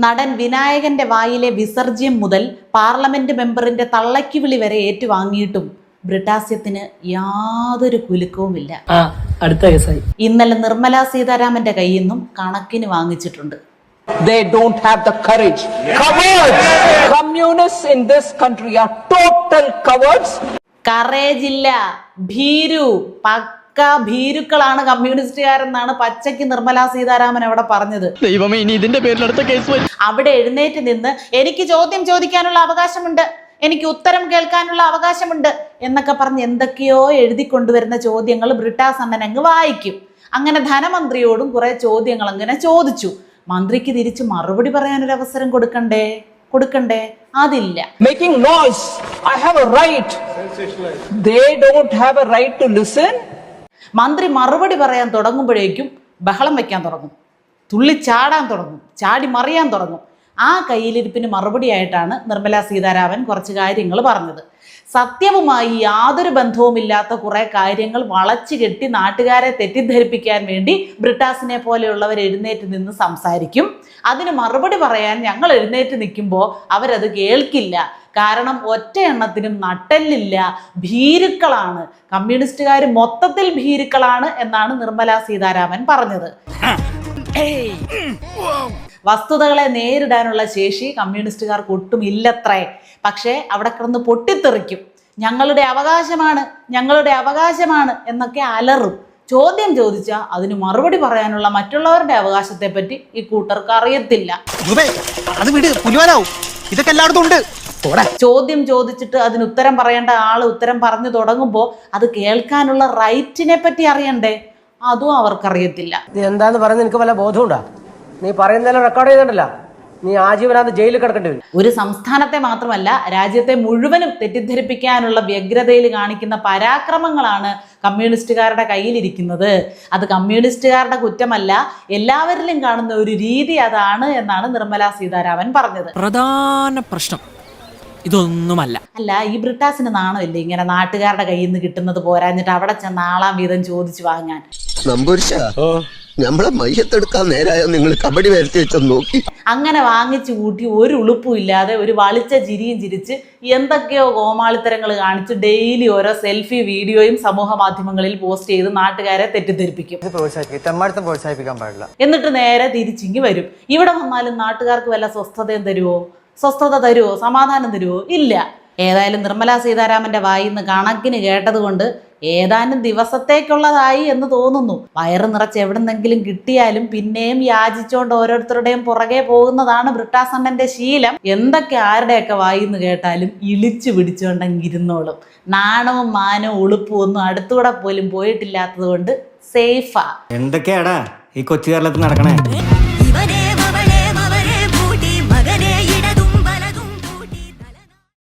നടൻ വിനായകന്റെ വായിലെ വിസർജ്യം മുതൽ പാർലമെന്റ് മെമ്പറിന്റെ തള്ളയ്ക്ക് വിളി വരെ ഏറ്റുവാങ്ങിയിട്ടും ബ്രിട്ടാസ്യത്തിന് യാതൊരു കുലുക്കവുമില്ല. ഇന്നലെ നിർമ്മല സീതാരാമന്റെ കയ്യിൽ നിന്നും കണക്കിന് വാങ്ങിച്ചിട്ടുണ്ട്. They don't have the courage. Cowards! Communists in this country are total cowards. Courage ഇല്ല, ഭീരു, പക്ക ഭീരുക്കളാണ് കമ്മ്യൂണിസ്റ്റുകാരെന്നാണ് പച്ചയ്ക്ക് നിർമ്മല സീതാരാമൻ അവിടെ പറഞ്ഞത്. ദൈവമേ, ഇനി ഇതിന്റെ പേരിൽ അടുത്ത കേസ് വരും. അവിടെ എഴുന്നേറ്റ് നിന്ന് എനിക്ക് ചോദ്യം ചോദിക്കാനുള്ള അവകാശമുണ്ട്, എനിക്ക് ഉത്തരം കേൾക്കാനുള്ള അവകാശമുണ്ട് എന്നൊക്കെ പറഞ്ഞ് എന്തൊക്കെയോ എഴുതി കൊണ്ടുവരുന്ന ചോദ്യങ്ങൾ ബ്രിട്ടാസ് അണ്ണൻ അങ്ങ് വായിക്കും. അങ്ങനെ ധനമന്ത്രിയോടും കുറെ ചോദ്യങ്ങൾ അങ്ങനെ ചോദിച്ചു. മന്ത്രിക്ക് തിരിച്ച് മറുപടി പറയാനൊരു അവസരം കൊടുക്കണ്ടേ? അതില്ല. Making noise. I have a right. They don't have a right to listen. മന്ത്രി മറുപടി പറയാൻ തുടങ്ങുമ്പോഴേക്കും ബഹളം വയ്ക്കാൻ തുടങ്ങും, തുള്ളിച്ചാടാൻ തുടങ്ങും, ചാടി മറിയാൻ തുടങ്ങും. ആ കയ്യിലിരിപ്പിന് മറുപടിയായിട്ടാണ് നിർമ്മല സീതാരാമൻ കുറച്ച് കാര്യങ്ങൾ പറഞ്ഞത്. സത്യവുമായി യാതൊരു ബന്ധവുമില്ലാത്ത കുറെ കാര്യങ്ങൾ വളച്ചു കെട്ടി നാട്ടുകാരെ തെറ്റിദ്ധരിപ്പിക്കാൻ വേണ്ടി ബ്രിട്ടാസിനെ പോലെയുള്ളവർ എഴുന്നേറ്റ് നിന്ന് സംസാരിക്കും. അതിന് മറുപടി പറയാൻ ഞങ്ങൾ എഴുന്നേറ്റ് നിൽക്കുമ്പോൾ അവരത് കേൾക്കില്ല. കാരണം ഒറ്റ എണ്ണത്തിനും നട്ടെല്ലില്ല, ഭീരുക്കളാണ്, കമ്മ്യൂണിസ്റ്റുകാർ മൊത്തത്തിൽ ഭീരുക്കളാണ് എന്നാണ് നിർമ്മല സീതാരാമൻ പറഞ്ഞത്. വസ്തുതകളെ നേരിടാനുള്ള ശേഷി കമ്മ്യൂണിസ്റ്റുകാർക്ക് ഒട്ടും ഇല്ലത്രേ. പക്ഷേ അവിടെ കിടന്ന് പൊട്ടിത്തെറിക്കും. ഞങ്ങളുടെ അവകാശമാണ് എന്നൊക്കെ അലറും. ചോദ്യം ചോദിച്ചാൽ അതിന് മറുപടി പറയാനുള്ള മറ്റുള്ളവരുടെ അവകാശത്തെ പറ്റി ഈ കൂട്ടർക്ക് അറിയത്തില്ല. ചോദ്യം ചോദിച്ചിട്ട് അതിന് ഉത്തരം പറയേണ്ട ആള് ഉത്തരം പറഞ്ഞു തുടങ്ങുമ്പോൾ അത് കേൾക്കാനുള്ള റൈറ്റിനെ പറ്റി അറിയണ്ടേ? അതും അവർക്കറിയത്തില്ല. എന്താന്ന് പറയുന്നത് എനിക്ക് വല്ല ബോധമുണ്ടോ? നീ പറയുന്നതെല്ലാം റെക്കോർഡ് ചെയ്തിട്ടില്ല, നീ ആജീവനാന്ത ജയിലിൽ കിടക്കേണ്ടി വരും. ഒരു സംസ്ഥാനത്തെ മാത്രമല്ല രാജ്യത്തെ മുഴുവനും തെറ്റിദ്ധരിപ്പിക്കാനുള്ള വ്യഗ്രതയിൽ കാണിക്കുന്ന പരാക്രമങ്ങളാണ് കമ്മ്യൂണിസ്റ്റുകാരുടെ കയ്യിലിരിക്കുന്നത്. അത് കമ്മ്യൂണിസ്റ്റുകാരുടെ കുറ്റമല്ല, എല്ലാവരിലും കാണുന്ന ഒരു രീതി അതാണ് എന്നാണ് നിർമ്മല സീതാരാമൻ പറഞ്ഞത്. പ്രധാന പ്രശ്നം ഇതൊന്നുമല്ല. അല്ല, ഈ ബ്രിട്ടാസിന് നാണമില്ലേ ഇങ്ങനെ നാട്ടുകാരുടെ കയ്യിൽ നിന്ന് കിട്ടുന്നത് പോരാഞ്ഞിട്ട് അവിടെ ചെന്ന് ആളാം വീതം ചോദിച്ചു വാങ്ങാൻ? നമ്മളെ മയ്യത്തെടുക്കാൻ നേരായോ നിങ്ങൾ കബഡി വരുത്തി വെച്ചൊന്ന് നോക്കി. അങ്ങനെ വാങ്ങിച്ചു കൂട്ടി ഒരു ഉളുപ്പും ഇല്ലാതെ ഒരു വളിച്ച ചിരിയും ചിരിച്ച് എന്തൊക്കെയോ കോമാളിത്തരങ്ങൾ കാണിച്ച് ഡെയിലി ഓരോ സെൽഫി വീഡിയോയും സമൂഹ മാധ്യമങ്ങളിൽ പോസ്റ്റ് ചെയ്ത് നാട്ടുകാരെ തെറ്റിദ്ധരിപ്പിക്കും. പ്രോത്സാഹിപ്പിക്കാൻ പാടില്ല. എന്നിട്ട് നേരെ തിരിച്ചിങ്ങി വരും. ഇവിടെ വന്നാലും നാട്ടുകാർക്ക് വല്ല സ്വസ്ഥത തരുമോ? സമാധാനം തരുമോ? ഇല്ല. ഏതായാലും നിർമ്മല സീതാരാമന്റെ വായിന്ന് കണക്കിന് കേട്ടത് കൊണ്ട് ഏതാനും ദിവസത്തേക്കുള്ളതായി എന്ന് തോന്നുന്നു. വയറ് നിറച്ച് എവിടെന്നെങ്കിലും കിട്ടിയാലും പിന്നെയും യാചിച്ചോണ്ട് ഓരോരുത്തരുടെയും പുറകെ പോകുന്നതാണ് ബ്രിട്ടാസണ്ണന്റെ ശീലം. എന്തൊക്കെ ആരുടെയൊക്കെ വായിന്ന് കേട്ടാലും ഇളിച്ചു പിടിച്ചുകൊണ്ടെങ്കിരുന്നോളും. നാണവും മാനവും ഉളുപ്പും ഒന്നും അടുത്തൂടെ പോലും പോയിട്ടില്ലാത്തത് കൊണ്ട് സേഫാ. എന്തൊക്കെയാടാ ഈ കൊച്ചു കേരളത്തിൽ നടക്കണേ?